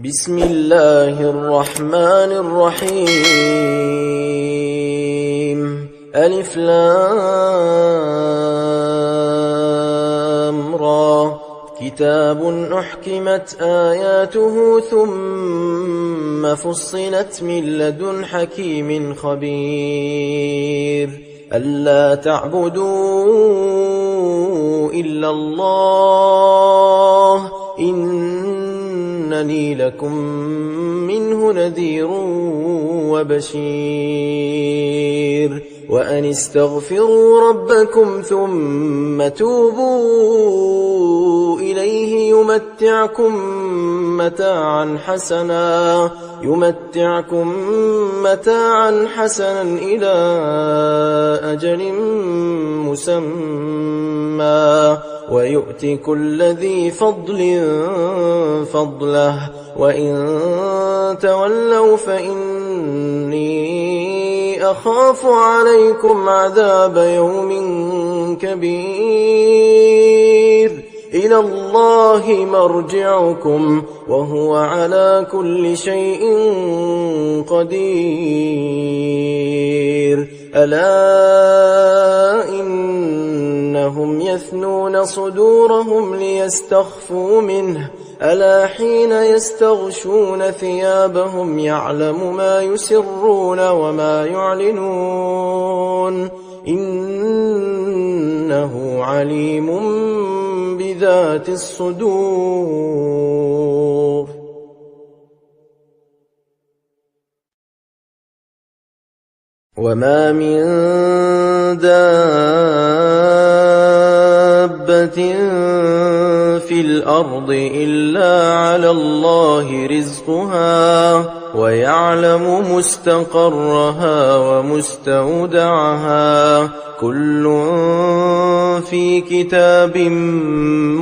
بسم الله الرحمن الرحيم ألف لام را كتاب أحكمت آياته ثم فصلت من لدن حكيم خبير ألا تعبدوا إلا الله إنني لكم منه نذير وبشير وأن استغفروا ربكم ثم توبوا إليه يمتعكم متاعا حسنا إلى أجل مسمى ويؤتي كل ذي فضل فضله وإن تولوا فإني أخاف عليكم عذاب يوم كبير إلى الله مرجعكم وهو على كل شيء قدير ألا إنهم يثنون صدورهم ليستخفوا منه ألا حين يستغشون ثيابهم يعلم ما يسرون وما يعلنون إنه عليم بذات الصدور وما من دابة في الأرض إلا على الله رزقها ويعلم مستقرها ومستودعها كل في كتاب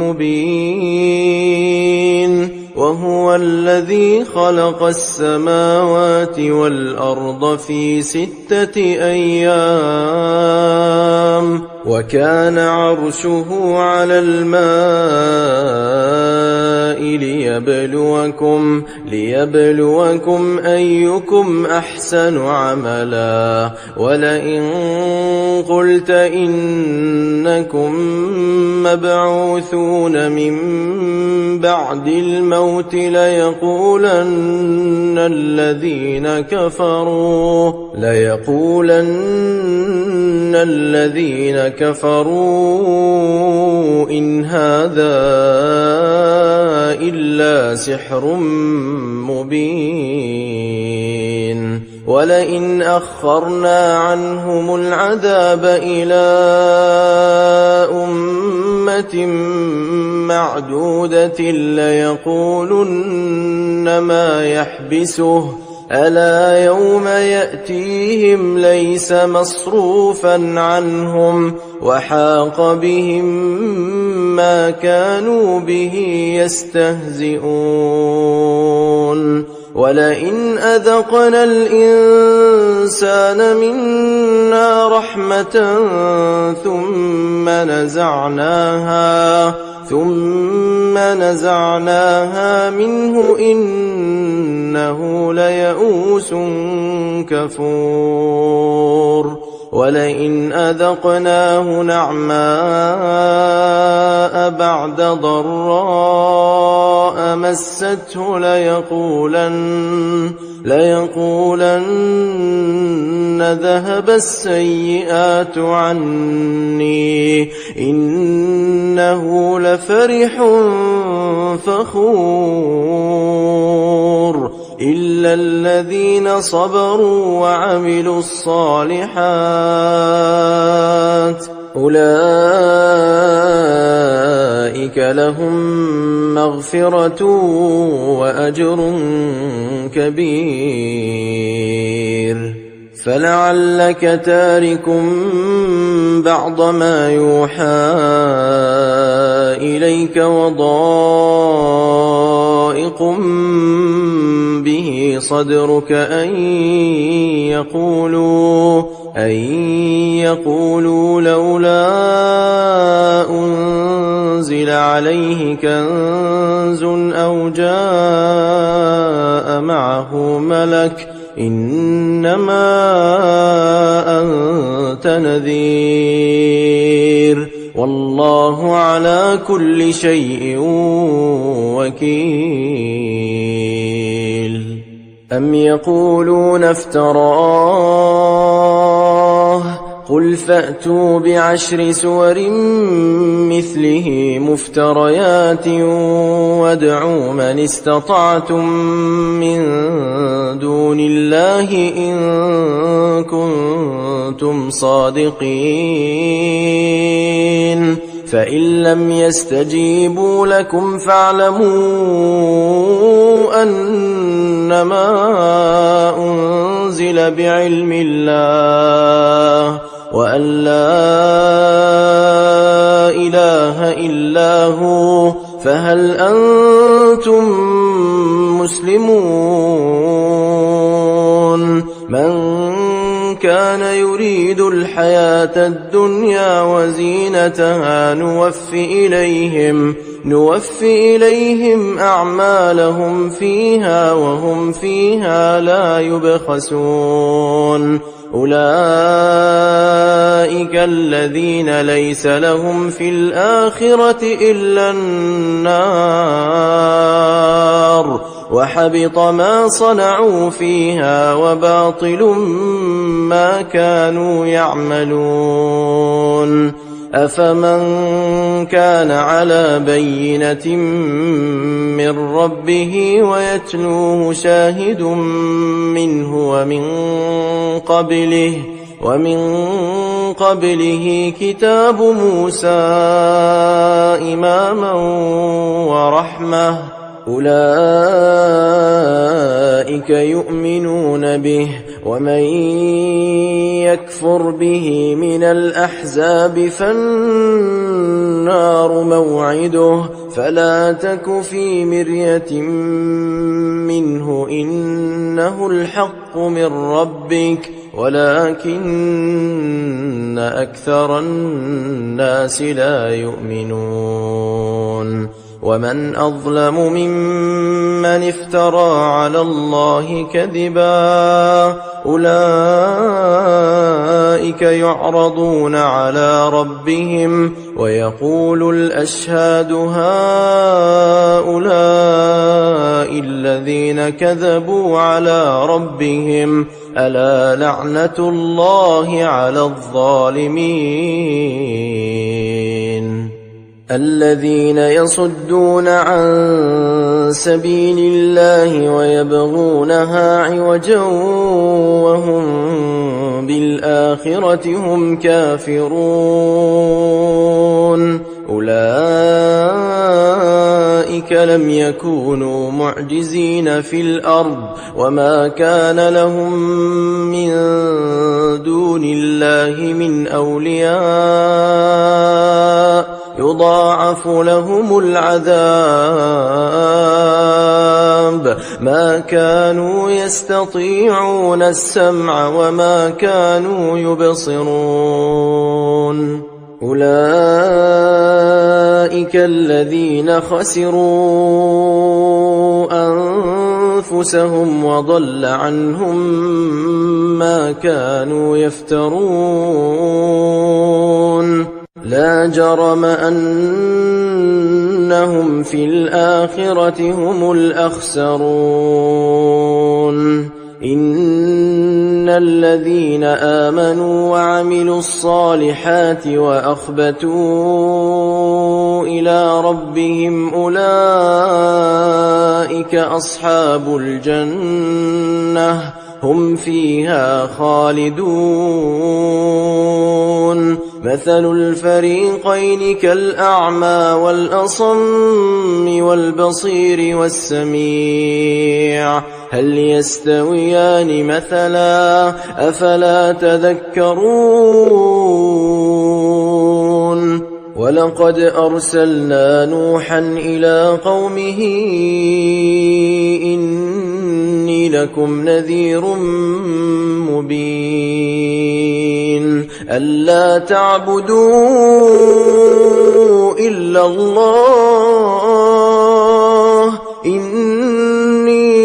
مبين وهو الذي خلق السماوات والأرض في 6 أيام وكان عرشه على الماء ليبلوكم أيكم أحسن عملا ولئن قلت إنكم مبعوثون من بعد الموت ليقولن الذين كفروا إن هذا إلا سحر مبين ولئن أخرنا عنهم العذاب إلى أمة معدودة ليقولن ما يحبسه ألا يوم يأتيهم ليس مصروفا عنهم وحاق بهم ما كانوا به يستهزئون ولئن أذقنا الإنسان منا رحمة ثم نزعناها منه إنه ليئوس كفور ولئن أذقناه نعماء بعد ضراء مسته ليقولن ذهب السيئات عني إنه لفرح فخور إلا الذين صبروا وعملوا الصالحات أولئك لهم مغفرة وأجر كبير فلعلك تارك بعض ما يوحى إليك وضائق به صدرك أن يقولوا لولا أنزل عليه كنز أو جاء معه ملك إنما أنت نذير والله على كل شيء وكيل أم يقولون افتراه قل فأتوا بعشر سور مثله مفتريات وادعوا من استطعتم من دون الله إن كنتم صادقين فإن لم يستجيبوا لكم فاعلموا أنما أنزل بعلم الله وأن لا إله إلا هو فهل أنتم مسلمون من كان يريد الحياة الدنيا وزينتها نوفي إليهم أعمالهم فيها وهم فيها لا يبخسون أولئك الذين ليس لهم في الآخرة إلا النار وحبط ما صنعوا فيها وباطل ما كانوا يعملون أفمن كان على بينة من ربه ويتلوه شاهد منه ومن قبله كتاب موسى إماما ورحمة أولئك يؤمنون به ومن يكفر به من الأحزاب فالنار موعده فلا تك في مرية منه إنه الحق من ربك ولكن أكثر الناس لا يؤمنون ومن أظلم ممن افترى على الله كذبا أولئك يعرضون على ربهم ويقول الأشهاد هؤلاء الذين كذبوا على ربهم ألا لعنة الله على الظالمين الذين يصدون عن سبيل الله ويبغونها عوجا وهم بالآخرة هم كافرون أولئك لم يكونوا معجزين في الأرض وما كان لهم من دون الله من أولياء يضاعف لهم العذاب ما كانوا يستطيعون السمع وما كانوا يبصرون أولئك الذين خسروا أنفسهم وضل عنهم ما كانوا يفترون لا جرم أنهم في الآخرة هم الأخسرون إن الذين آمنوا وعملوا الصالحات وأخبتوا إلى ربهم أولئك أصحاب الجنة هم فيها خالدون مثل الفريقين كالأعمى والأصم والبصير والسميع هل يستويان مثلا أفلا تذكرون ولقد أرسلنا نوحا إلى قومه إني لكم نذير مبين ألا تعبدوا إلا الله إني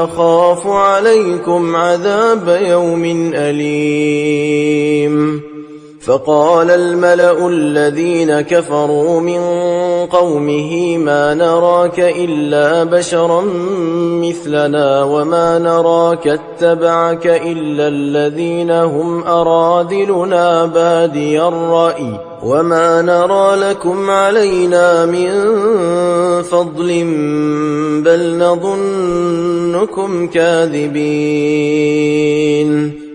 أخاف عليكم عذاب يوم أليم فقال الملأ الذين كفروا من قومه ما نراك إلا بشرا مثلنا وما نراك اتبعك إلا الذين هم أراذلنا بادي الرأي وما نرى لكم علينا من فضل بل نظنكم كاذبين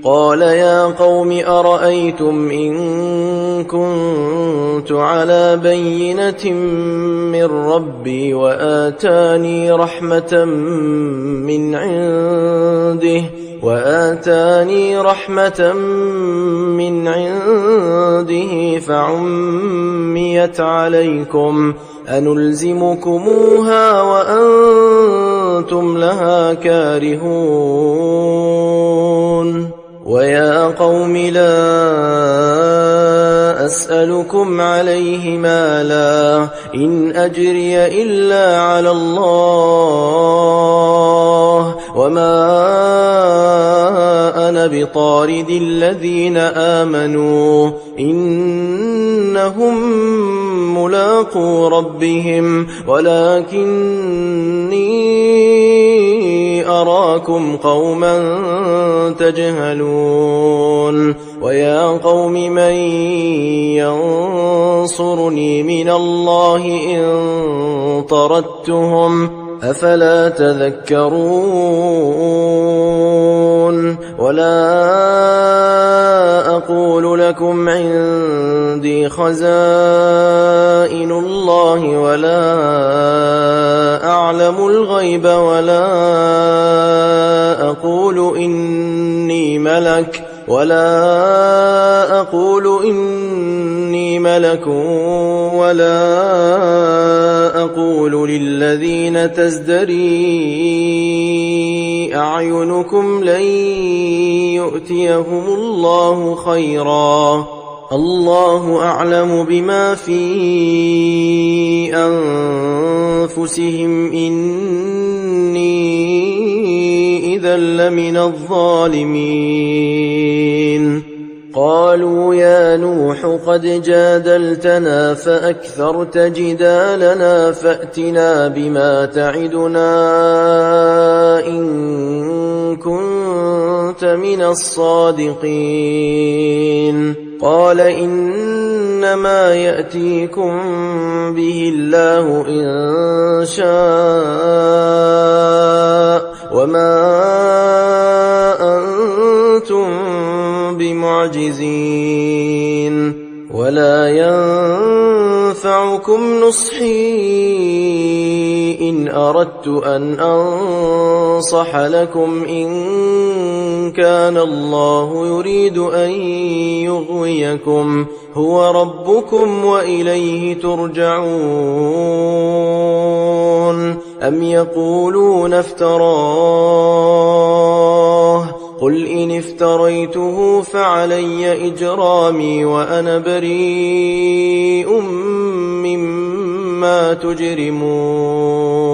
قال يا قوم أرأيتم إن كنت على بينة من ربي وآتاني رحمة من عنده فعميت عليكم أنلزمكموها وأنتم لها كارهون ويا قوم لا أسألكم عليه مالا إن أجري إلا على الله وما أنا بطارد الذين آمنوا إنهم ملاقو ربهم ولكني أراكم قوما تجهلون ويا قوم من ينصرني من الله إن طردتهم أفلا تذكرون ولا أقول لكم عندي خزائن الله ولا أعلم الغيب ولا أقول إني ملك ولا أقول للذين تزدري أعينكم لن يؤتيهم الله خيرا الله أعلم بما في أنفسهم إني إذا لمن الظالمين قالوا يا نوح قد جادلتنا فأكثرت جدالنا فأتنا بما تعدنا إن كنت من الصادقين قال إنما يأتيكم به الله إن شاء وما أنتم بمعجزين ولا ينفعكم نصحي إن أردت أن أنصح لكم إن كان الله يريد أن يغويكم هو ربكم وإليه ترجعون أم يقولون افتراه قل إن افتريته فعلي إجرامي وأنا بريء مما تجرمون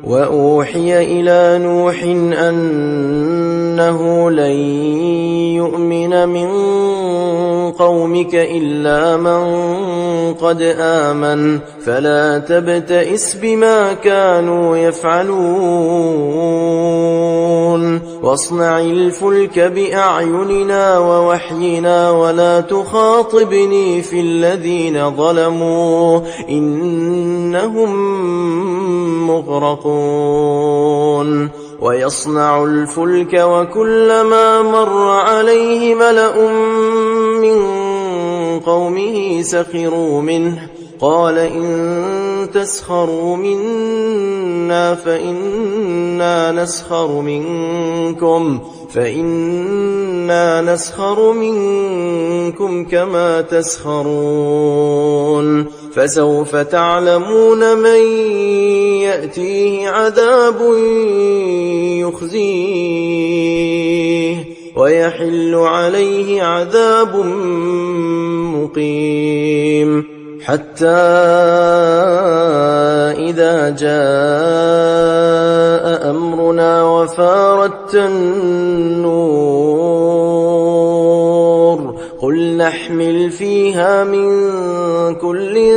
وأوحي إلى نوح أنه لن يؤمن من قومك إلا من قد آمن فلا تبتئس بما كانوا يفعلون واصنع الفلك بأعيننا ووحينا ولا تخاطبني في الذين ظلموا إنهم مغرقون ويصنع الفلك وكلما مر عليه ملأ من قومه سخروا منه قال إن تسخروا منا فإنا نسخر منكم كما تسخرون فسوف تعلمون من يأتيه عذاب يخزيه ويحل عليه عذاب مقيم حتى إذا جاء أمرنا أردت النور قل نحمل فيها من كل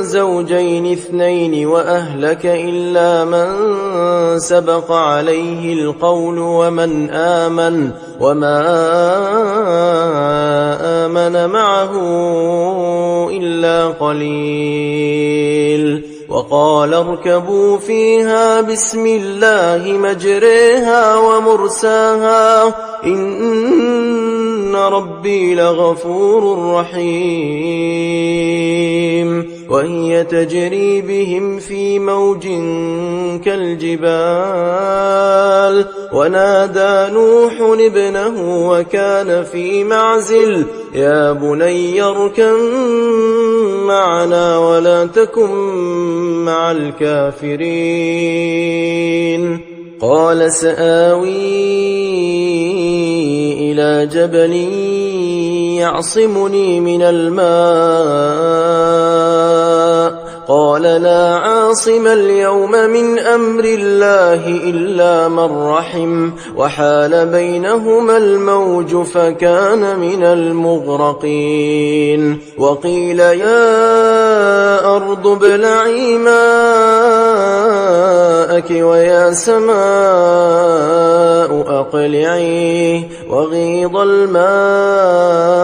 زوجين اثنين وأهلك إلا من سبق عليه القول وما آمن معه إلا قليل وقال اركبوا فيها بسم الله مجريها ومرساها إن ربي لغفور رحيم وهي تجري بهم في موج كالجبال ونادى نوح ابنه وكان في معزل يا بني اركب معنا ولا تكن مع الكافرين قال سآوي إلى جبل يعصمني من الماء قال لا عاصم اليوم من أمر الله إلا من رحم وحال بينهما الموج فكان من المغرقين وقيل يا أرض ابلعي ماءك ويا سماء أقلعي وغيض الماء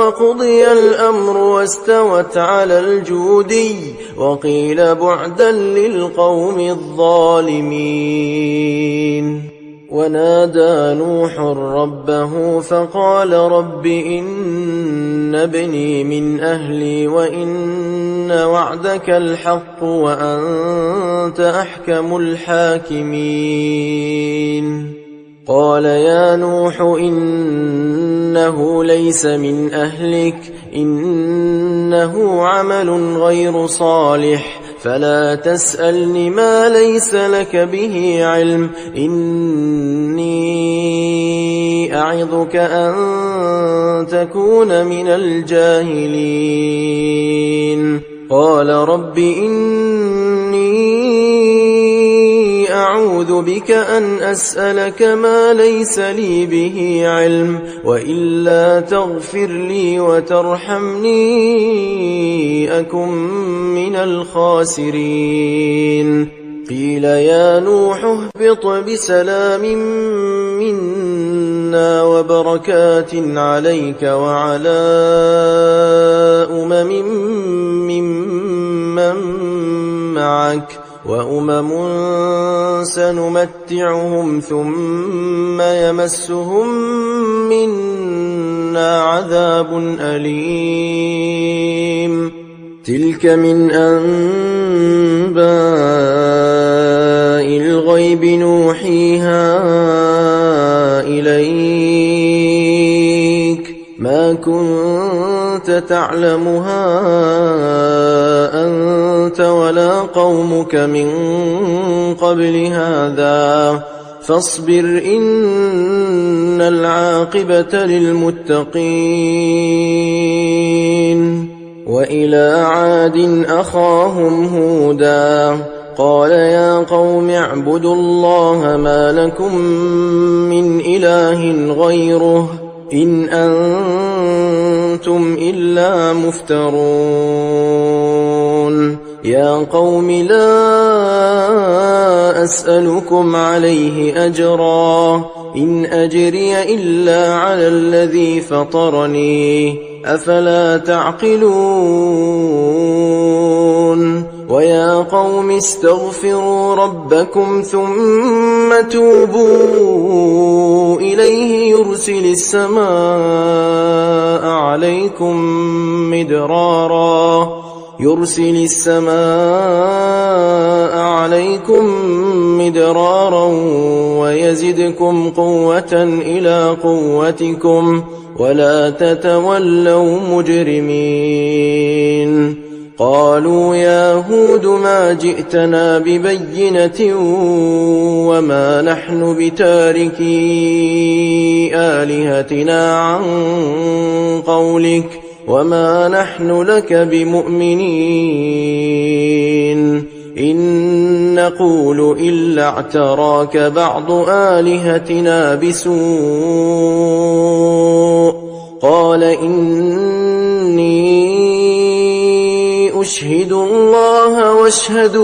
وقضي الأمر واستوت على الجودي وقيل بعدا للقوم الظالمين ونادى نوح ربه فقال رب إن ابني من أهلي وإن وعدك الحق وأنت أحكم الحاكمين قال يا نوح إنه ليس من أهلك إنه عمل غير صالح فلا تسألني ما ليس لك به علم إني أعظك أن تكون من الجاهلين قال رب إني أعوذ بك أن أسألك ما ليس لي به علم وإلا تغفر لي وترحمني أكن من الخاسرين قيل يا نوح اهبط بسلام منا وبركات عليك وعلى ممن معك وأمم سنمتعهم ثم يمسهم منا عذاب أليم تلك من أنباء الغيب نوحيها إليك ما كنت تعلمها أنت ولا قومك من قبل هذا فاصبر إن العاقبة للمتقين وإلى عاد أخاهم هودا قال يا قوم اعبدوا الله ما لكم من إله غيره إن أنتم إلا مفترون يا قوم لا أسألكم عليه أجرا إن أجري إلا على الذي فطرني أفلا تعقلون ويا قوم استغفروا ربكم ثم توبوا إليه يرسل السماء عليكم مدرارا ويزدكم قوة إلى قوتكم ولا تتولوا مجرمين قالوا يا هود ما جئتنا ببينة وما نحن بتاركي آلهتنا عن قولك وما نحن لك بمؤمنين إن نقول إلا اعتراك بعض آلهتنا بسوء قال إني أشهد الله واشهدوا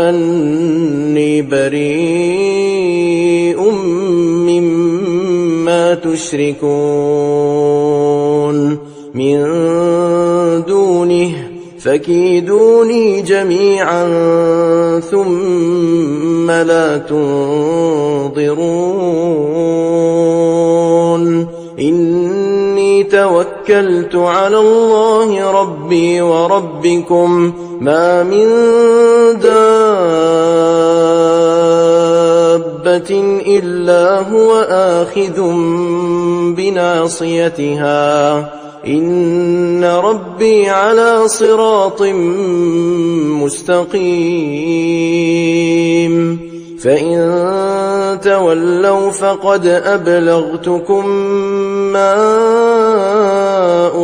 أني بريء مما تشركون من دونه فكيدوني جميعا ثم لا تنظرون إني توكلت على الله ربي وربكم ما من دابة إلا هو آخذ بناصيتها إن ربي على صراط مستقيم فإن تولوا فقد أبلغتكم ما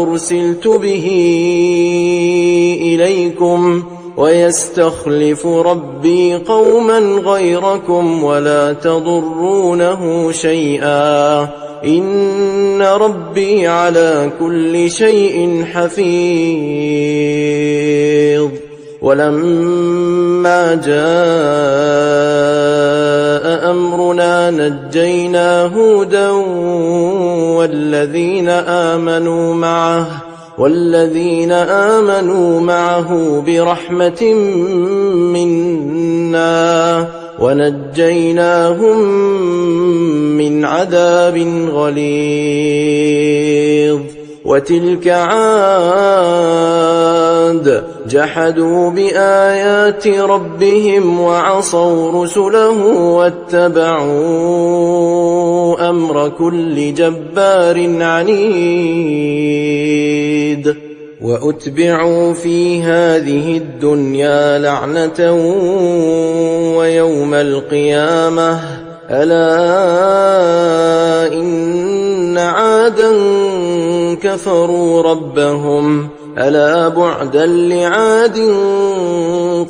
أرسلت به إليكم ويستخلف ربي قوما غيركم ولا تضرونه شيئا إن ربي على كل شيء حفيظ ولما جاء أمرنا نجينا هودا والذين آمنوا معه برحمة منا ونجيناهم من عذاب غليظ وتلك عاد جحدوا بآيات ربهم وعصوا رسله واتبعوا أمر كل جبار عنيد وأتبعوا في هذه الدنيا لعنة ويوم القيامة ألا إن عادا كفروا ربهم ألا بعدا لعاد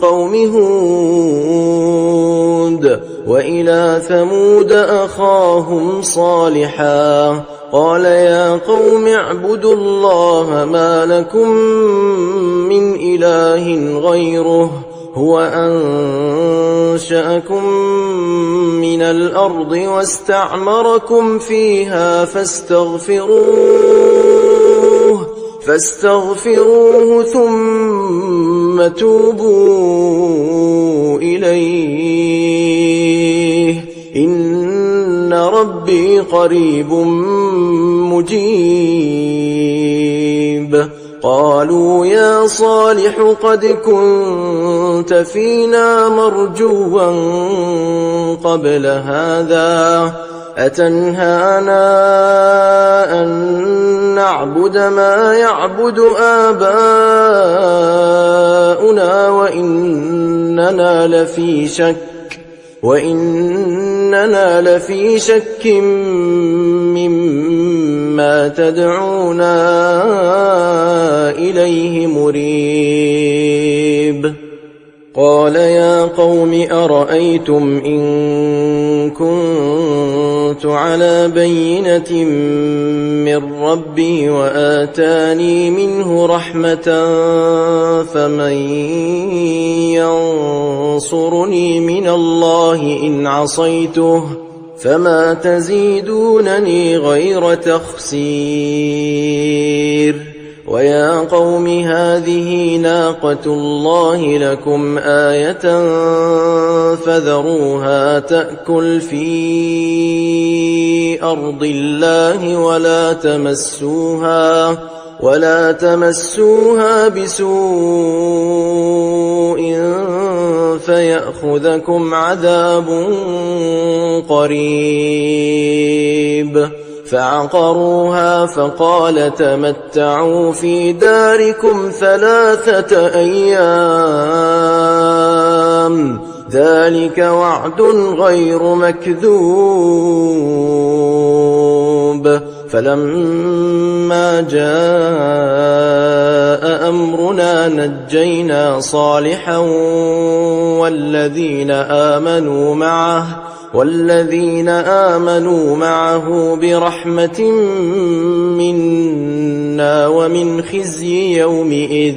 قوم هود وإلى ثمود أخاهم صالحا قال يا قوم اعبدوا الله ما لكم من إله غيره هو أنشأكم من الأرض واستعمركم فيها فاستغفروه ثم توبوا إليه إن ربي قريب مجيب قالوا يا صالح قد كنت فينا مرجوا قبل هذا أتنهانا أن نعبد ما يعبد آباؤنا وإننا لفي شك مما تدعونا إليه مريب قال يا قوم أرأيتم إن كنت على بينة من ربي وآتاني منه رحمة فمن ينصرني من الله إن عصيته فما تزيدونني غير تخسير ويا قوم هذه ناقة الله لكم آية فذروها تأكل في أرض الله ولا تمسوها بسوء فيأخذكم عذاب قريب فعقروها فقال تمتعوا في داركم 3 أيام ذلك وعد غير مكذوب فلما جاء أمرنا نجينا صالحا والذين آمنوا معه برحمة منا ومن خزي يومئذ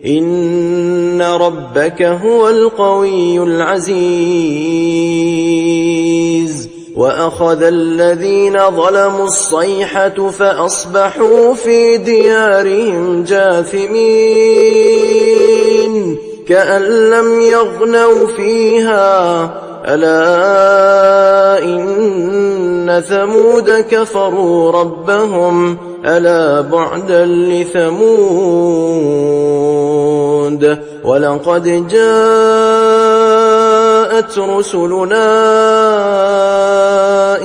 إن ربك هو القوي العزيز وأخذ الذين ظلموا الصيحة فأصبحوا في ديارهم جاثمين كأن لم يغنوا فيها ألا إن ثمود كفروا ربهم ألا بعدا لثمود ولقد جاءت رسلنا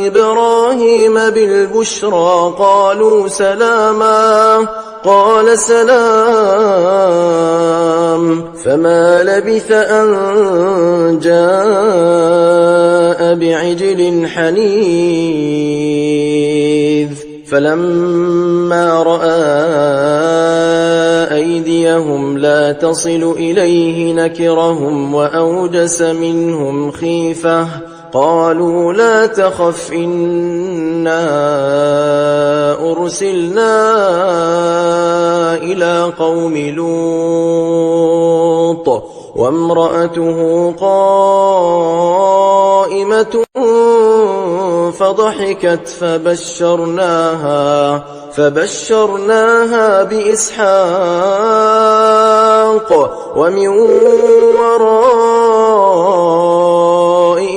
إبراهيم بالبشرى قالوا سلاما قال سلام فما لبث أن جاء بعجل حنيذ فلما رأى أيديهم لا تصل إليه نكرهم وأوجس منهم خيفة قالوا لا تخف إنا أرسلنا إلى قوم لوط وامرأته قائمة فضحكت فبشرناها بإسحاق ومن وراء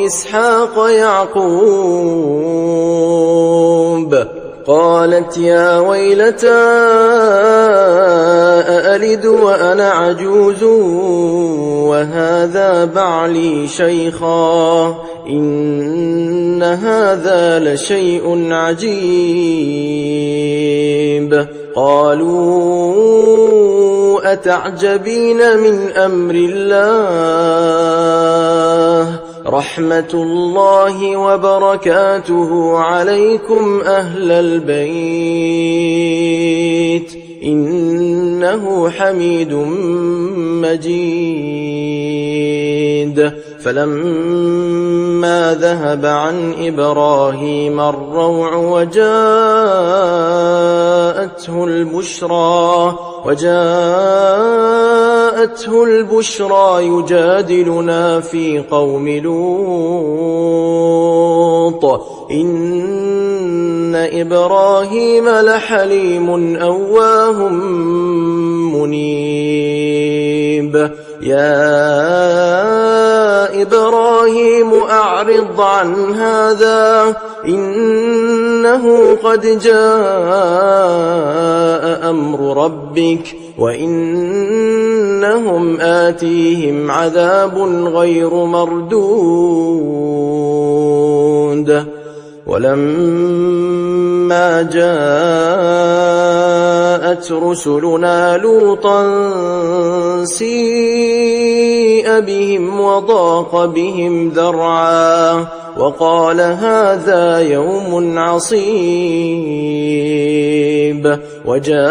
إسحاق يعقوب قالت يا ويلتى أألد وأنا عجوز وهذا بعلي شيخا إن هذا لشيء عجيب قالوا أتعجبين من أمر الله رحمة الله وبركاته عليكم أهل البيت إنه حميد مجيد فلما ذهب عن إبراهيم الروع وجاءته البشرى يجادلنا في قوم لوط إن إبراهيم لحليم أواه منيب يا إبراهيم أعرض عن هذا إنه قد جاء أمر ربك وإنهم آتيهم عذاب غير مردود ولما جاءت رسلنا لوطا سيء بهم وضاق بهم ذرعا وقال هذا يوم عصيب وجاءه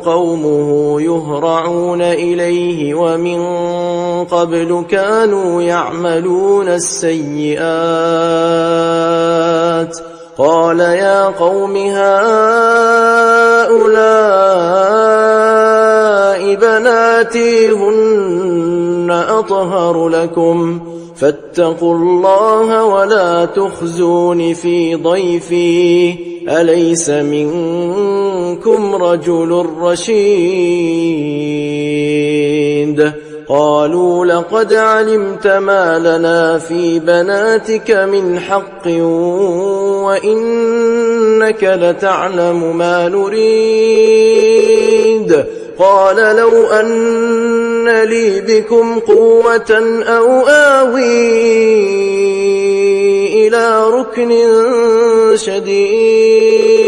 قومه يهرعون إليه ومن قبل كانوا يعملون السيئات قال يا قوم هؤلاء بناتي هن أطهر لكم فاتقوا الله ولا تخزون في ضيفي أليس منكم رجل رشيد قالوا لقد علمت ما لنا في بناتك من حق وإنك لتعلم ما نريد قال لو أن لي بكم قوة أو آوي إلى ركن شديد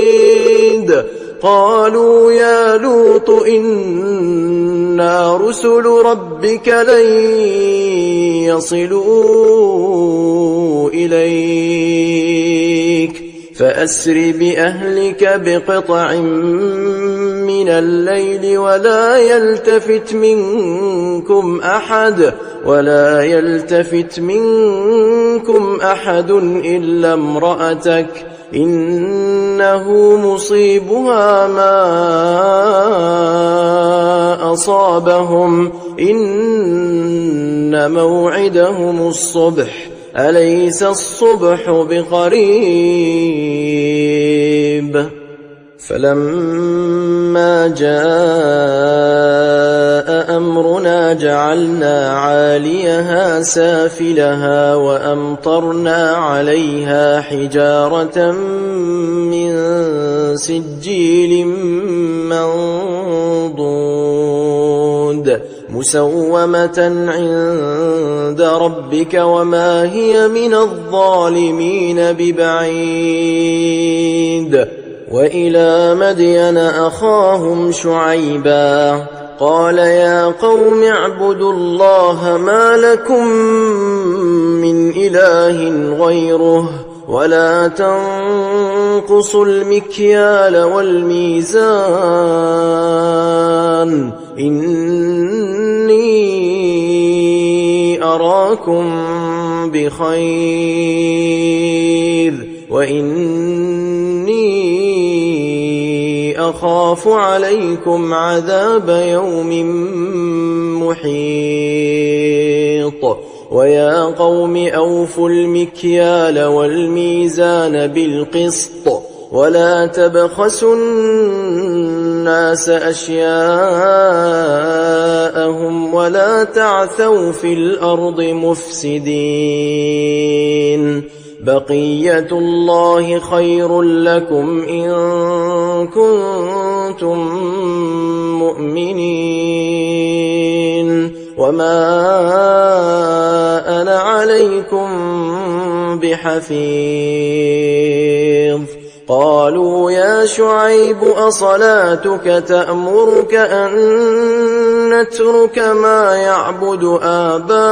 قالوا يا لوط إنا رسل ربك لن يصلوا إليك فأسر بأهلك بقطع من الليل ولا يلتفت منكم أحد إلا امرأتك إنه مصيبها ما أصابهم إن موعدهم الصبح أليس الصبح بقريب فلما جاء أمرنا جعلنا عاليها سافلها وأمطرنا عليها حجارة من سجيل منضود مسومة عند ربك وما هي من الظالمين ببعيد وإلى مدين أخاهم شعيبا قال يا قوم اعبدوا الله ما لكم من إله غيره ولا تنقصوا المكيال والميزان إني أراكم بخير وإني أخاف عليكم عذاب يوم محيط ويا قوم أوفوا المكيال والميزان بالقسط ولا تبخسوا الناس أشياءهم ولا تعثوا في الأرض مفسدين بقية الله خير لكم إن كنتم مؤمنين وما أنا عليكم بحفيظ قالوا يا شعيب أصلاتك تأمرك أن نترك ما يعبد آباؤنا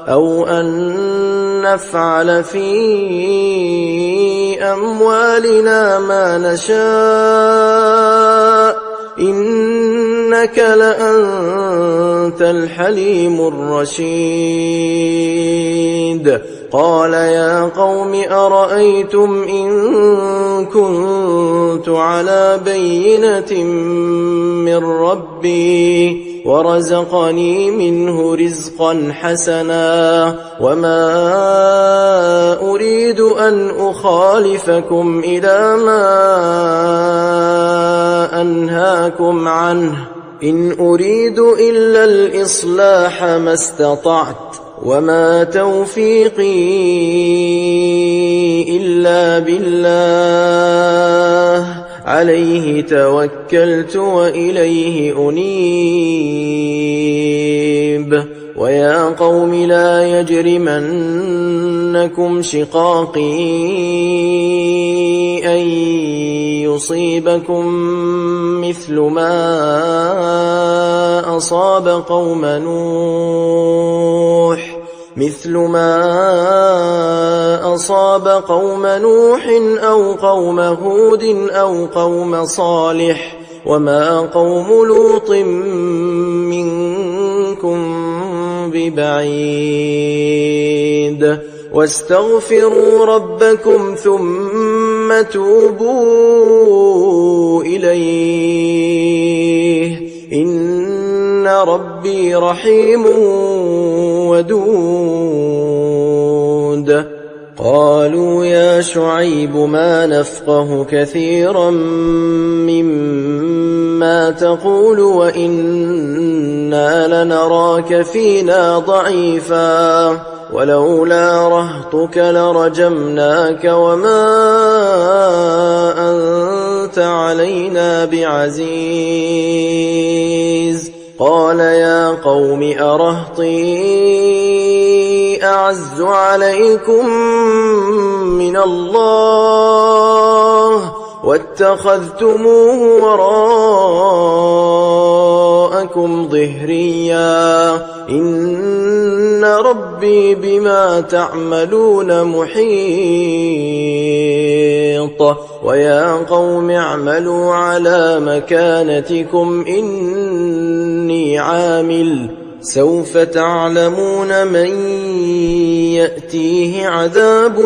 أو أن نفعل في أموالنا ما نشاء إنك لأنت الحليم الرشيد قال يا قوم أرأيتم إن كنت على بينة من ربي ورزقني منه رزقا حسنا وما أريد أن أخالفكم إلى ما أنهاكم عنه إن أريد إلا الإصلاح ما استطعت وما توفيقي إلا بالله عليه توكلت وإليه أنيب ويا قوم لا يجرمنكم شقاقي أن يصيبكم مثل ما أصاب قوم نوح أو قوم هود أو قوم صالح وما قوم لوط منكم ببعيد واستغفروا ربكم ثم توبوا إليه إن ربي رحيم ودود قالوا يا شعيب ما نفقه كثيرا مما تقول وإنا لنراك فينا ضعيفا ولولا رهطك لرجمناك وما أنت علينا بعزيز قال يا قوم أرهطي أعز عليكم من الله واتخذتموه وراءكم ظهريا إن إن ربي بما تعملون محيط ويا قوم اعملوا على مكانتكم إني عامل سوف تعلمون من يأتيه عذاب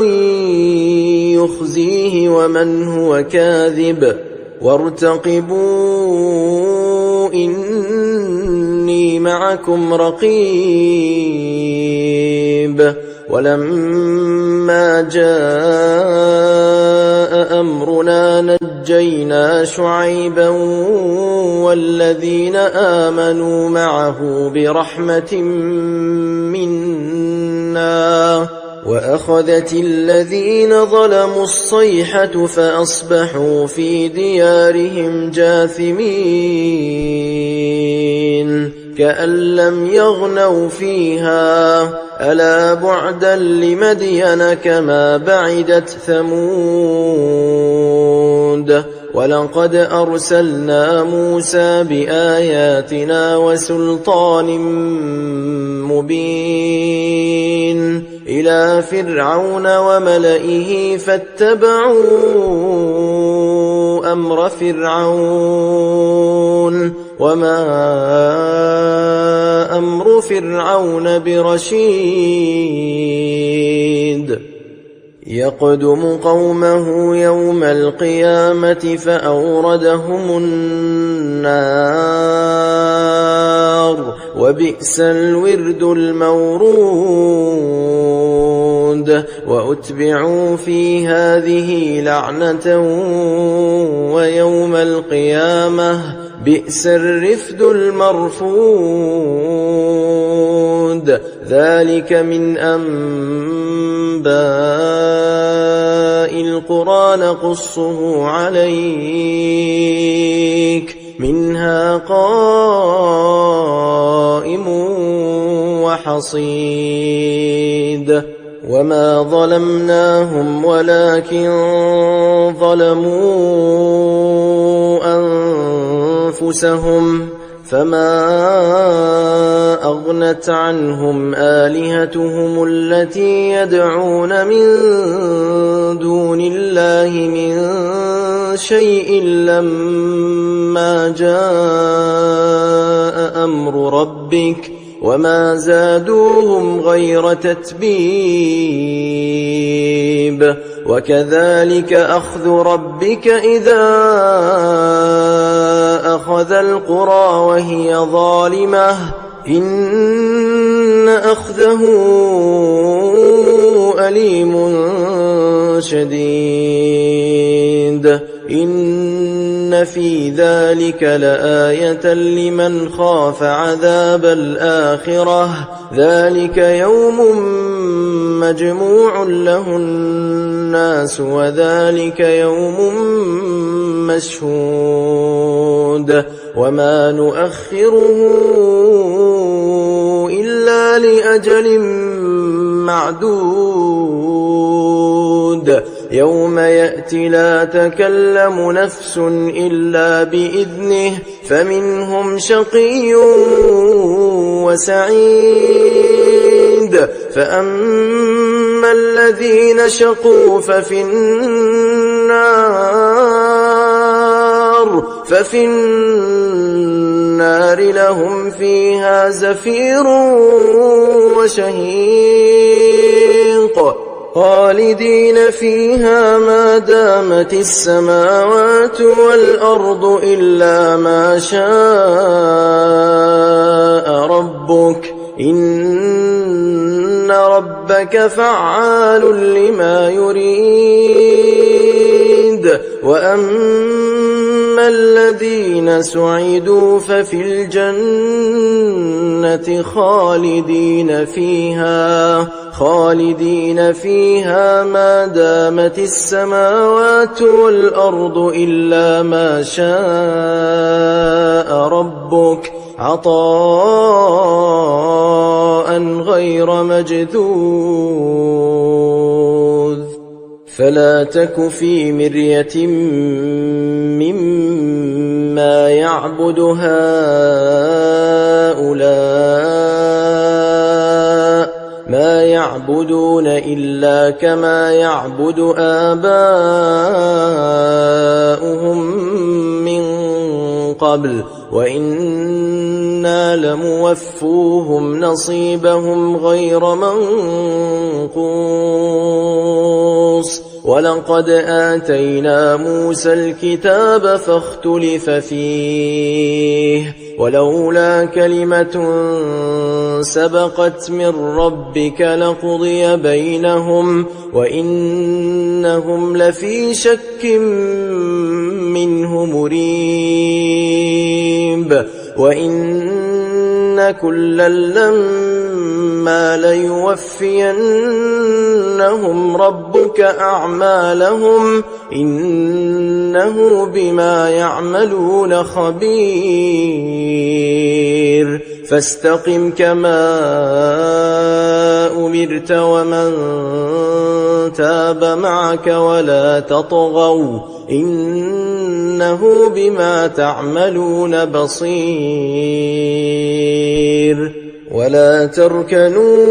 يخزيه ومن هو كاذب وارتقبوا إني معكم رقيب ولما جاء أمرنا نجينا شعيبا والذين آمنوا معه برحمة منا وأخذت الذين ظلموا الصيحة فأصبحوا في ديارهم جاثمين كأن لم يغنوا فيها ألا بعدا لمدين كما بعدت ثمود ولقد أرسلنا موسى بآياتنا وسلطان مبين إلى فرعون وملئه فاتبعوا أمر فرعون وما أمر فرعون برشيد يقدم قومه يوم القيامة فأوردهم النار وبئس الورد المورود وأتبعوا في هذه لعنة ويوم القيامة بئس الرفد المرفود ذلك من أنباء القرى نقصه عليك منها قائم وحصيد وما ظلمناهم ولكن ظلموا أنفسهم فما أغنت عنهم آلهتهم التي يدعون من دون الله من شيء لما جاء أمر ربك وما زادوهم غير تتبيب وكذلك أخذ ربك إذا أخذ القرى وهي ظالمة إن أخذه أليم شديد إن في ذلك لآية لمن خاف عذاب الآخرة ذلك يوم مجموع له الناس وذلك يوم مشهود وما نؤخره إلا لأجل معدود يوم يأتي لا تكلم نفس إلا بإذنه فمنهم شقي وسعيد فأما الذين شقوا ففي النار لهم فيها زفير وشهيق خالدين فيها ما دامت السماوات والأرض إلا ما شاء ربك إن ربك فعال لما يريد وأما الذين سعدوا ففي الجنة خالدين فيها ما دامت السماوات والأرض إلا ما شاء ربك عطاء غير مجذوذ فلا تك في مرية مما يعبد هؤلاء يعبدون إلا كما يعبد آباؤهم من قبل وإنا لموفوهم نصيبهم غير منقوص ولقد آتينا موسى الكتاب فاختلف فيه ولولا كلمة سبقت من ربك لقضي بينهم وإنهم لفي شك منه مريب وإن كلا لما ليوفينهم ربك أعمالهم إنه بما يعملون خبير فاستقم كما أمرت ومن تاب معك ولا تطغوا إنه بما تعملون بصير ولا تركنوا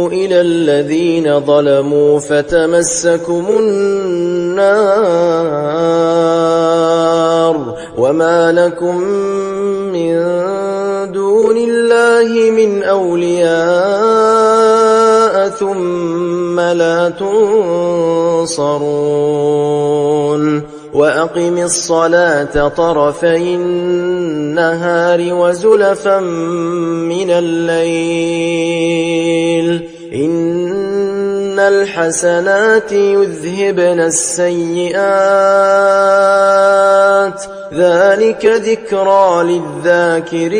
إلى الذين ظلموا فتمسكم النار وما لكم من دون الله من أولياء ثم لا تنصرون وأقم الصلاة طرفي النهار وزلفا من الليل إن الحسنات يذهبن السيئات ذلك ذكرى للذاكرين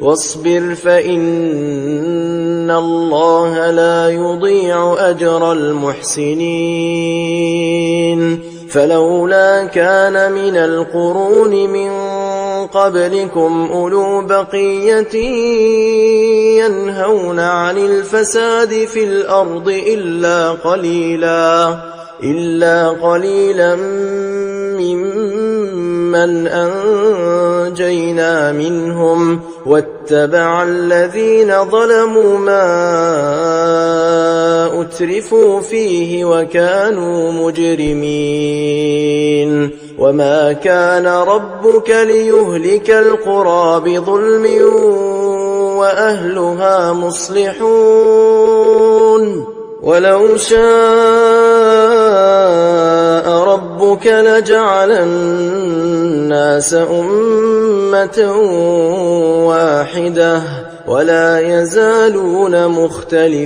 واصبر فإن الله لا يضيع أجر المحسنين فلولا كان من القرون من قبلكم أولو بقية ينهون عن الفساد في الأرض إلا قليلا ممن أنجينا منهم واتبع الذين ظلموا ما أترفوا فيه وكانوا مجرمين وما كان ربك ليهلك القرى بظلم وأهلها مصلحون ولو شاء ربك لجعل الناس أمة واحدة ولا يزالون مختلفين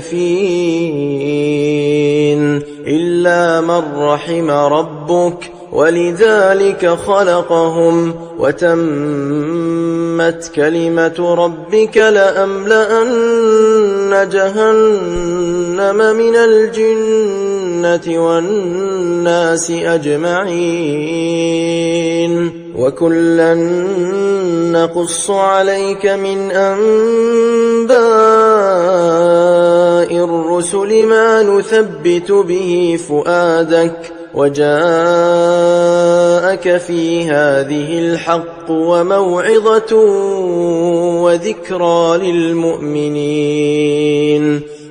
إلا من رحم ربك ولذلك خلقهم وتمت كلمة ربك لأملأن جهنم من الجنة والناس أجمعين وكلا نقص عليك من أنباء الرسل ما نثبت به فؤادك وجاءك في هذه الحق وموعظة وذكرى للمؤمنين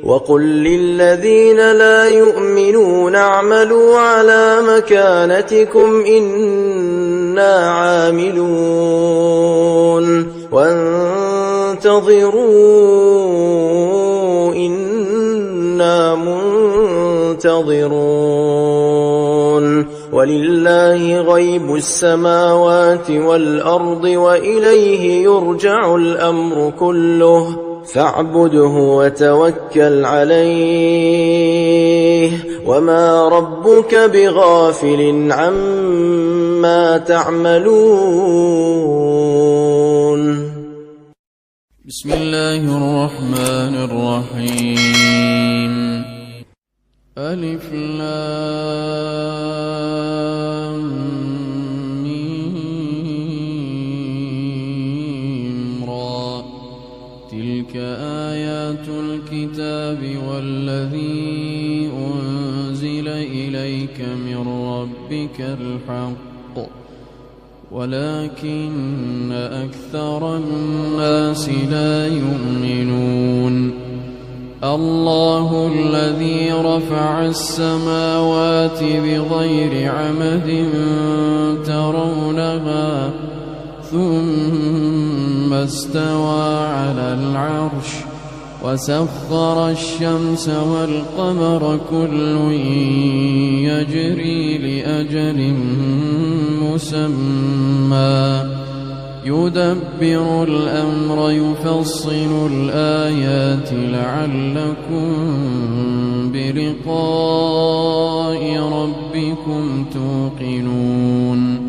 وقل للذين لا يؤمنون اعملوا على مكانتكم إنا عاملون وانتظروا إنا منتظرون ولله غيب السماوات والأرض وإليه يرجع الأمر كله فاعبده وتوكل عليه وما ربك بغافل عما تعملون بسم الله الرحمن الرحيم ألف لام ميم را تلك آيات الكتاب والذي أنزل إليك من ربك الحق ولكن أكثر الناس لا يؤمنون. الله الذي رفع السماوات بغير عمد ترونها ثم استوى على العرش وسخر الشمس والقمر كل يجري لأجل مسمى يدبر الأمر يفصل الآيات لعلكم بلقاء ربكم توقنون.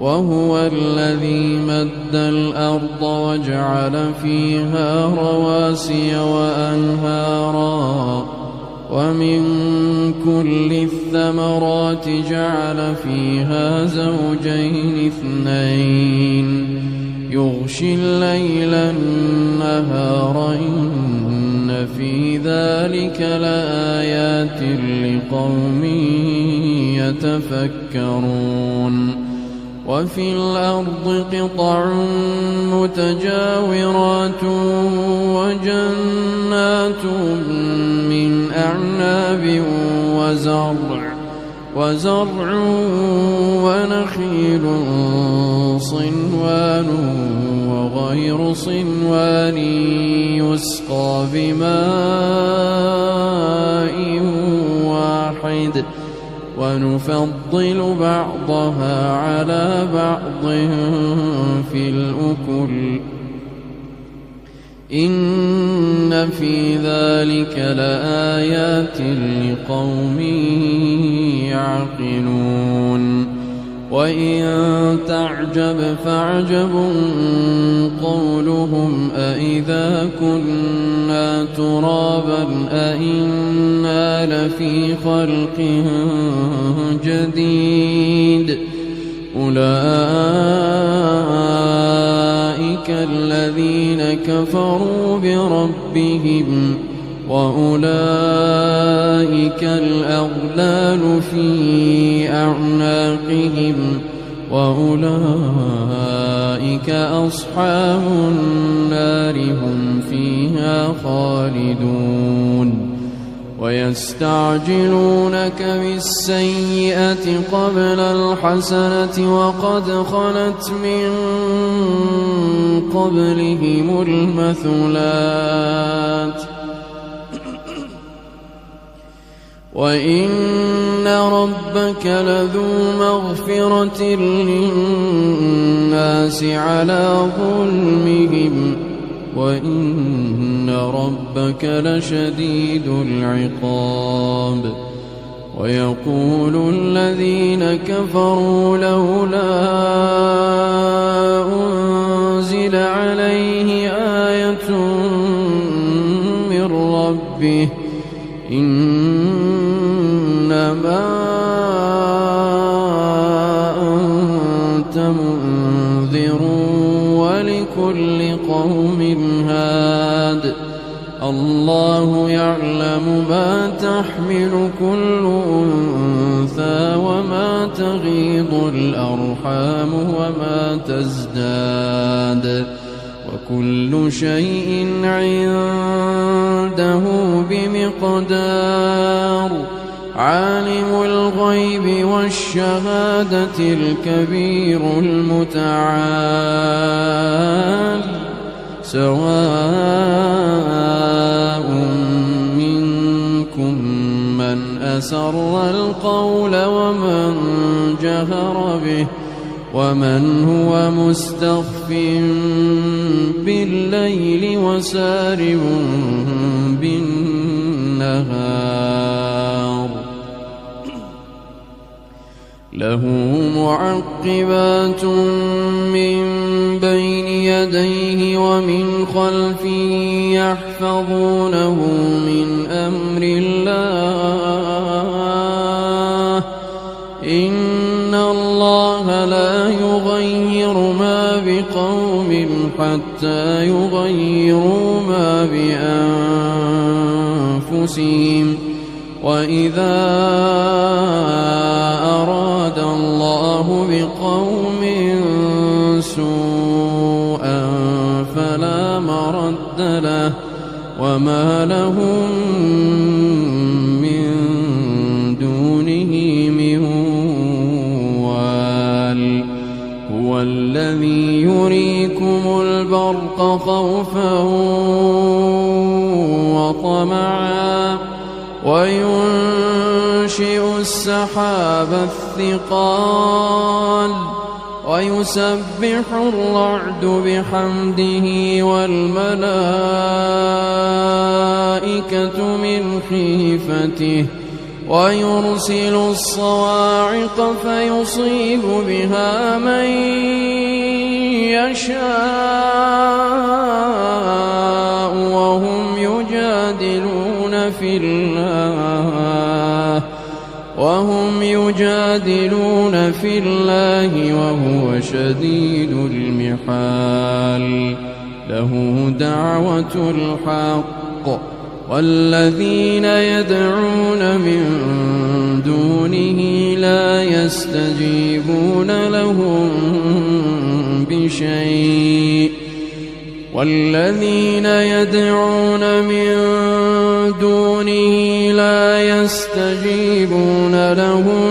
وهو الذي مد الأرض وجعل فيها رواسي وأنهارا ومن كل الثمرات جعل فيها زوجين اثنين يغشي الليل النهار إن في ذلك لآيات لقوم يتفكرون. وفي الأرض قطع متجاورات وجنات من أعناب وزرع ونخيل صنوان وغير صنوان يسقى بماء واحد ونفضل بعضها على بعض في الأكل إن في ذلك لآيات لقوم يعقلون. وإن تعجب فعجب قولهم أإذا كنا ترابا أإنا لفي خلق جديد أولئك الذين كفروا بربهم وأولئك الأغلال في أعناقهم وأولئك أصحاب النار هم فيها خالدون. ويستعجلونك بالسيئة قبل الحسنة وقد خلت من قبلهم المثلات وإن ربك لذو مغفرة للناس على ظلمهم وإن ربك لشديد العقاب. ويقول الذين كفروا لولا أنزل عليه آية من ربه إنما أنت منذر ولكل قوم هاد الله يعلم ما تحمل كل أنثى وما تغيض الأرحام وما تزداد وكل شيء عنده بمقدار. عالم الغيب والشهادة الكبير المتعال سواء منكم من أسر القول ومن جهر به ومن هو مستخف بالليل وسارب بالنهار له معقبات من بين يديه ومن خلفه يحفظونه من أمر الله إن الله لا يغير ما بقوم حتى يغيروا ما بأنفسهم وإذا أراد الله بقوم سوءا فلا مرد له وما لهم من دونه من وال هو الذي يريكم البرق خوفا وطمعا وينشئ السحاب الثقال ويسبح الرعد بحمده والملائكة من خيفته ويرسل الصواعق فيصيب بها من يشاء وهم يجادلون في الله وهو شديد المحال له دعوة الحق والذين يدعون من دونه لا يستجيبون لهم بشيء والذين يدعون من دونه لا يستجيبون لهم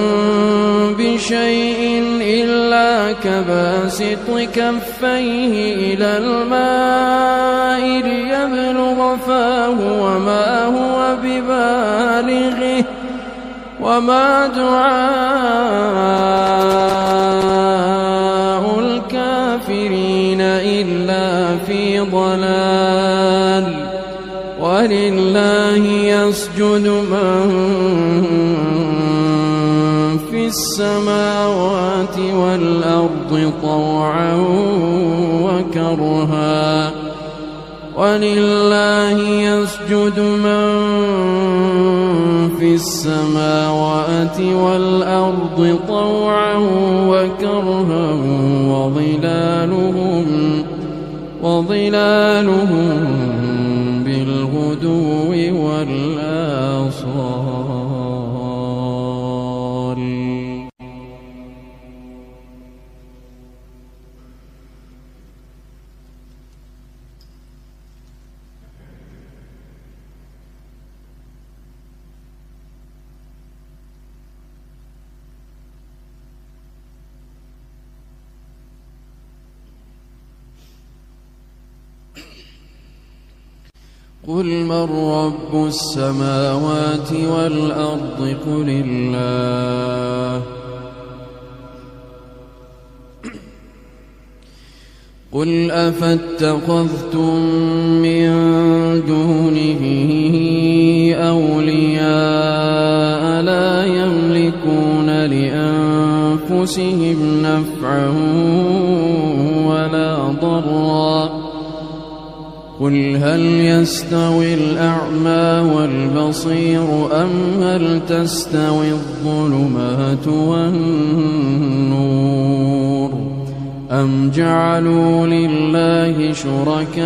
بشيء إلا كباسط كفيه إلى الماء ليبلغ فاه وما هو ببالغه وما دعاء الكافرين إلا في ضلال ولله يسجد من في السماوات والأرض طوعا وكرها ولله يسجد من في السماوات والأرض طوعا وكرها وظلالهم بالغدو والآصال. قل من رب السماوات والأرض قل الله قل أفاتخذتم من دونه أولياء لا يملكون لأنفسهم نفعا ولا ضرا قل هل يستوي الأعمى والبصير أم هل تستوي الظلمات والنور أم جعلوا لله شركاء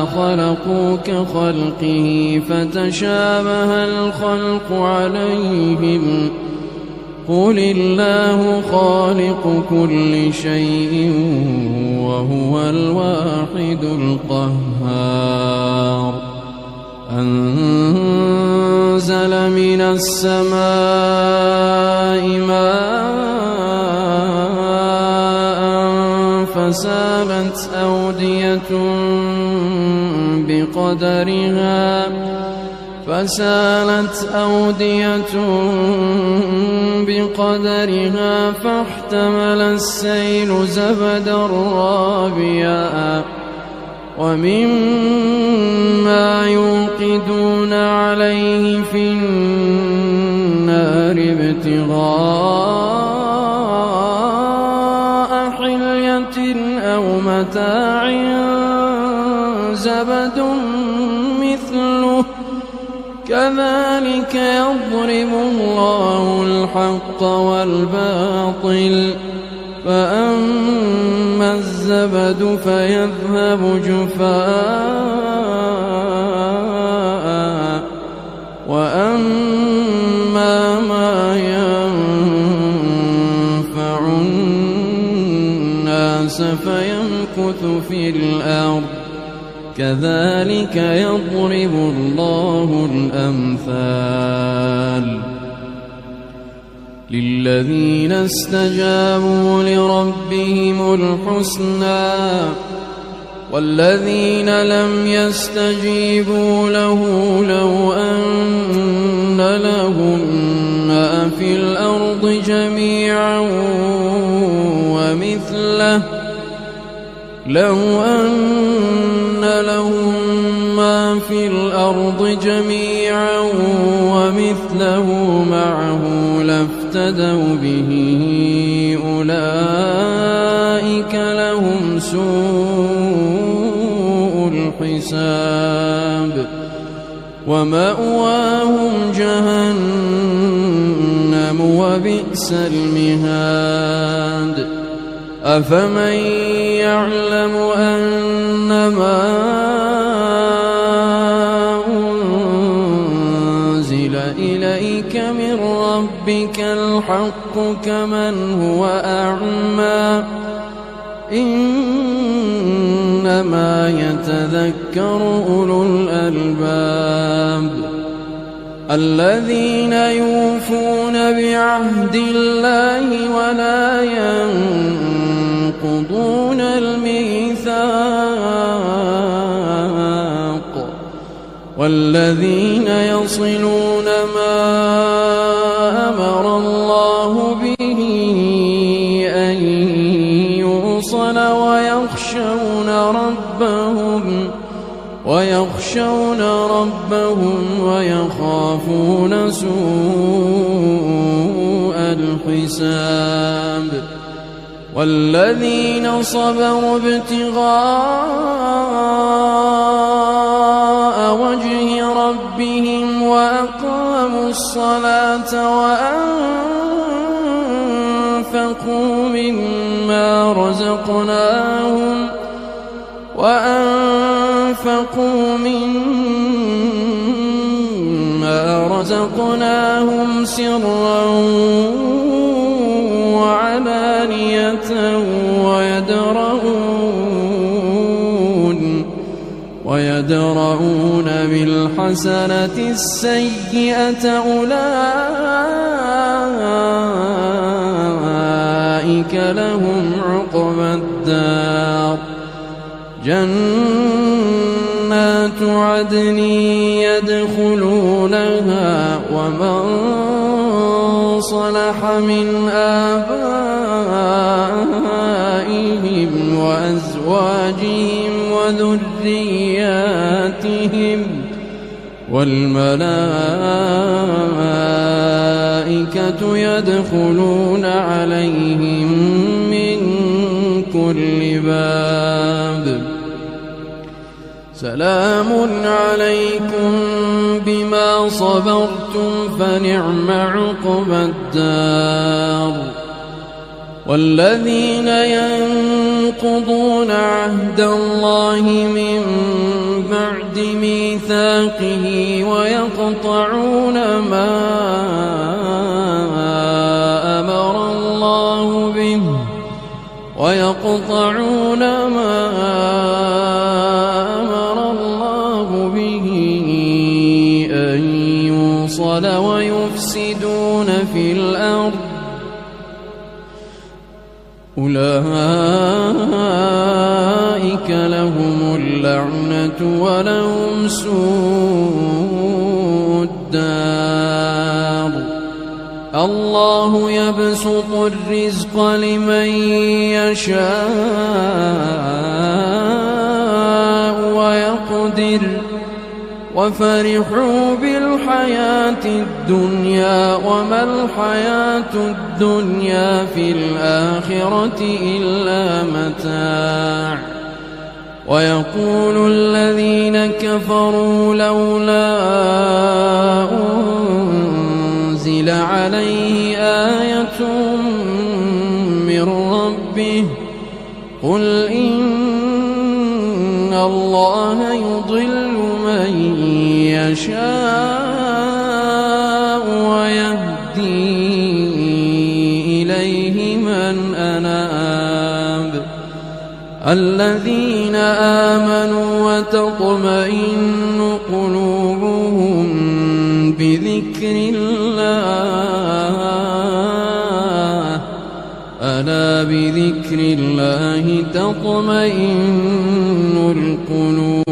خلقوا كخلقه فتشابه الخلق عليهم قل الله خالق كل شيء وهو الواحد القهار أنزل من السماء ماء فسالت أودية بقدرها فاحتمل السيل زبدا رابيا ومما يوقدون عليه في النار ابتغاء حلية أو متاع زبد مثله كذلك يضرب الله الحق والباطل فأما الزبد فيذهب جفاء وأما ما ينفع ويمكث في الأرض كذلك يضرب الله الأمثال للذين استجابوا لربهم الحسنى والذين لم يستجيبوا له لو أن لهم ما في الأرض جميعا ومثله معه لافتدوا به أولئك لهم سوء الحساب ومأواهم جهنم وبئس المهاد أفمن يعلم أنما أنزل إليك من ربك الحق كمن هو أعمى إنما يتذكر أولو الألباب الذين يوفون بعهد الله ولا ينقضون الميثاق والذين يصلون ما أمر الله به أن يوصل ويخشون ربهم ويخافون سوء الحساب والذين صبروا ابتغاء وجه ربهم وأقاموا الصلاة وأنفقوا مما رزقناهم سرا وعلانية ويدرؤون بالحسنة السيئة أولئك لهم عقبى الدار جنات عدن يدخلونها ومن صلح من آبائهم وأزواجهم وذرياتهم والملائكة يدخلون عليهم من كل باب سلام عليكم بما صبرتم فنعم عقبى الدار والذين ينقضون عهد الله من بعد ميثاقه ويقطعون ما أمر الله به أن يوصل ويفسدون في الأرض أولئك لهم اللعنة ولهم سوء الدار الله يبسط الرزق لمن يشاء ويقدر وفرحوا بالحياة الدنيا وما الحياة الدنيا في الآخرة إلا متاع ويقول الذين كفروا لولا أنزل عليه آية من ربه قل إن الله يضل من يشاء ويهدي إليه من أناب الذين آمنوا وتطمئن قلوبهم بذكر الله ألا بذكر الله تطمئن القلوب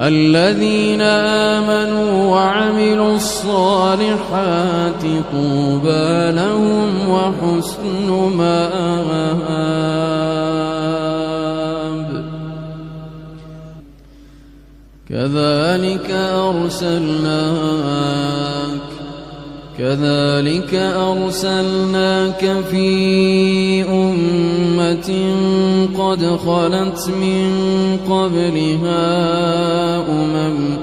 الذين آمنوا وعملوا الصالحات طوبى لهم وحسن مآب كذلك أرسلناك في أمة قد خلت من قبلها أمم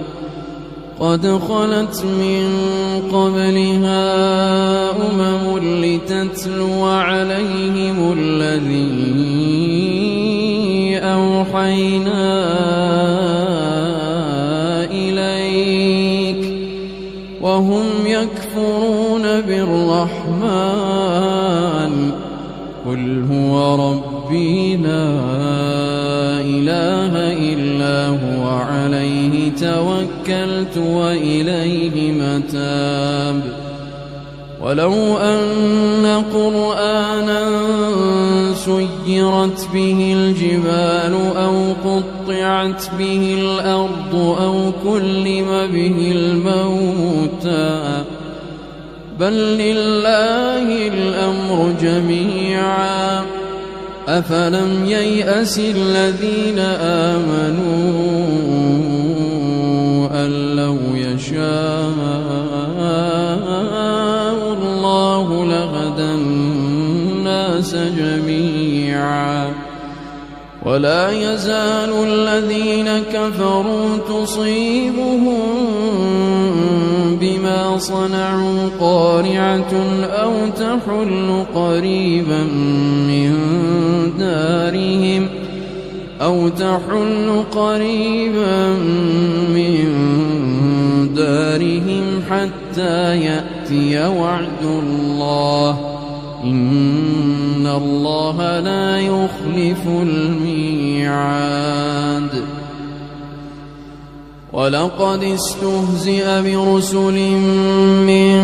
لتتلو عليهم الذي أوحينا إليك وهم يكفرون بالرحمن قل هو ربي لا إله إلا هو عليه توكلت وإليه متاب ولو أن قرآنا سيرت به الجبال أو قطعت به الأرض أو كلم به الموتى بل لله الأمر جميعا أفلم ييأس الذين آمنوا أن لو يشاء الله لهدى الناس جميعا ولا يزال الذين كفروا تصيبهم بما صنعوا قارعة أو تحل قريبا من دارهم حتى يأتي وعد الله إن الله لا يخلف الميعاد ولقد استهزئ برسل من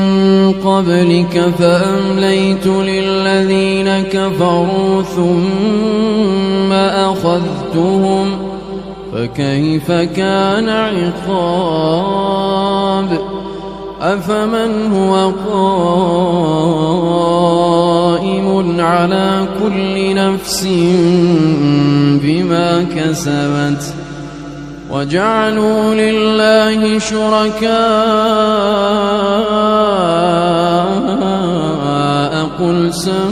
قبلك فأمليت للذين كفروا ثم أخذتهم فكيف كان عقاب أفمن هو قائم على كل نفس بما كسبت وجعلوا لله شركاء قل سموهم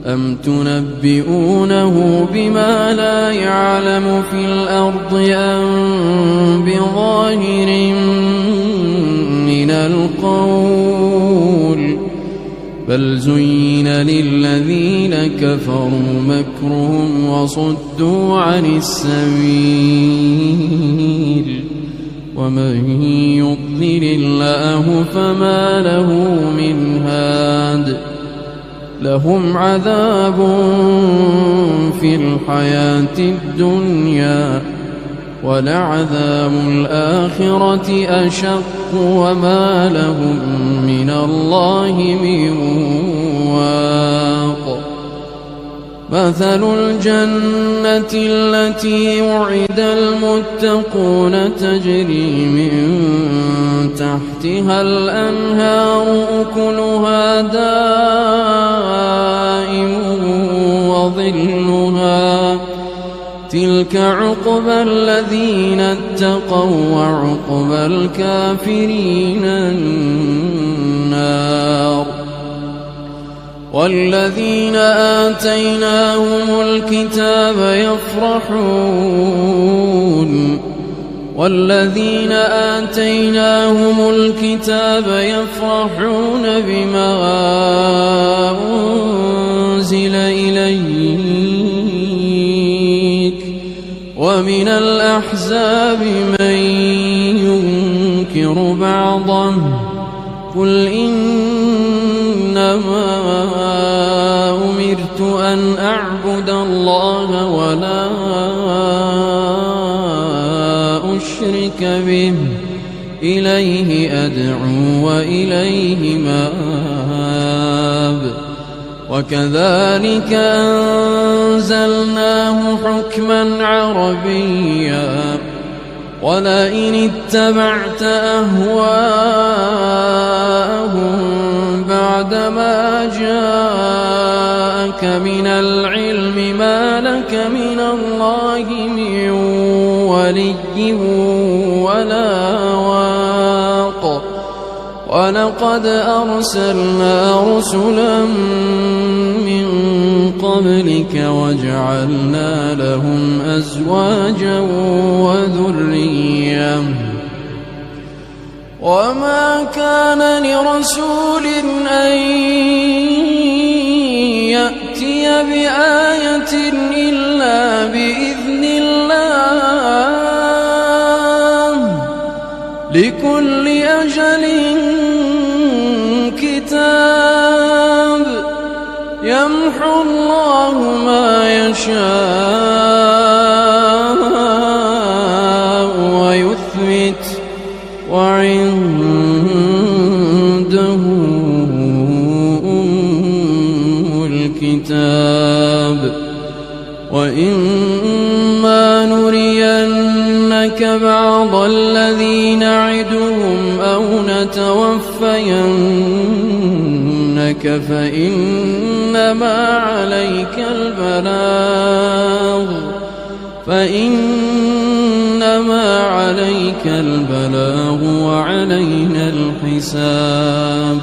أم تنبئونه بما لا يعلم في الأرض أم بظاهر من القول بل زين للذين كفروا مكرهم وصدوا عن السبيل ومن يضلل الله فما له من هاد لهم عذاب في الحياة الدنيا ولعذاب الآخرة أشق وما لهم من الله من واق مثل الجنة التي وعد المتقون تجري من تحتها الأنهار أكلها دائم وظلها تلك عقبى الذين اتقوا وعقبى الكافرين النار والذين آتيناهم الكتاب يفرحون بما أنزل إليك ومن الأحزاب من ينكر بعضه قل إنما أن أعبد الله ولا أشرك به إليه أدعو وإليه مآب وكذلك أنزلناه حكما عربيا ولئن اتبعت أهواءهم بعدما جاءك من العلم ما لك من الله من ولي ولا واق ولقد أرسلنا رسلا من قبلك وجعلنا لهم أزواجا وذرية وما كان لرسول أن يأتي بآية إلا بإذن الله لكل أجل كتاب يمحو الله ما يشاء ويثبت وعنده أم الكتاب وإما نرينك بعض الذي نعدهم أو نتوفينك فإنما عليك البلاغ وعلينا الحساب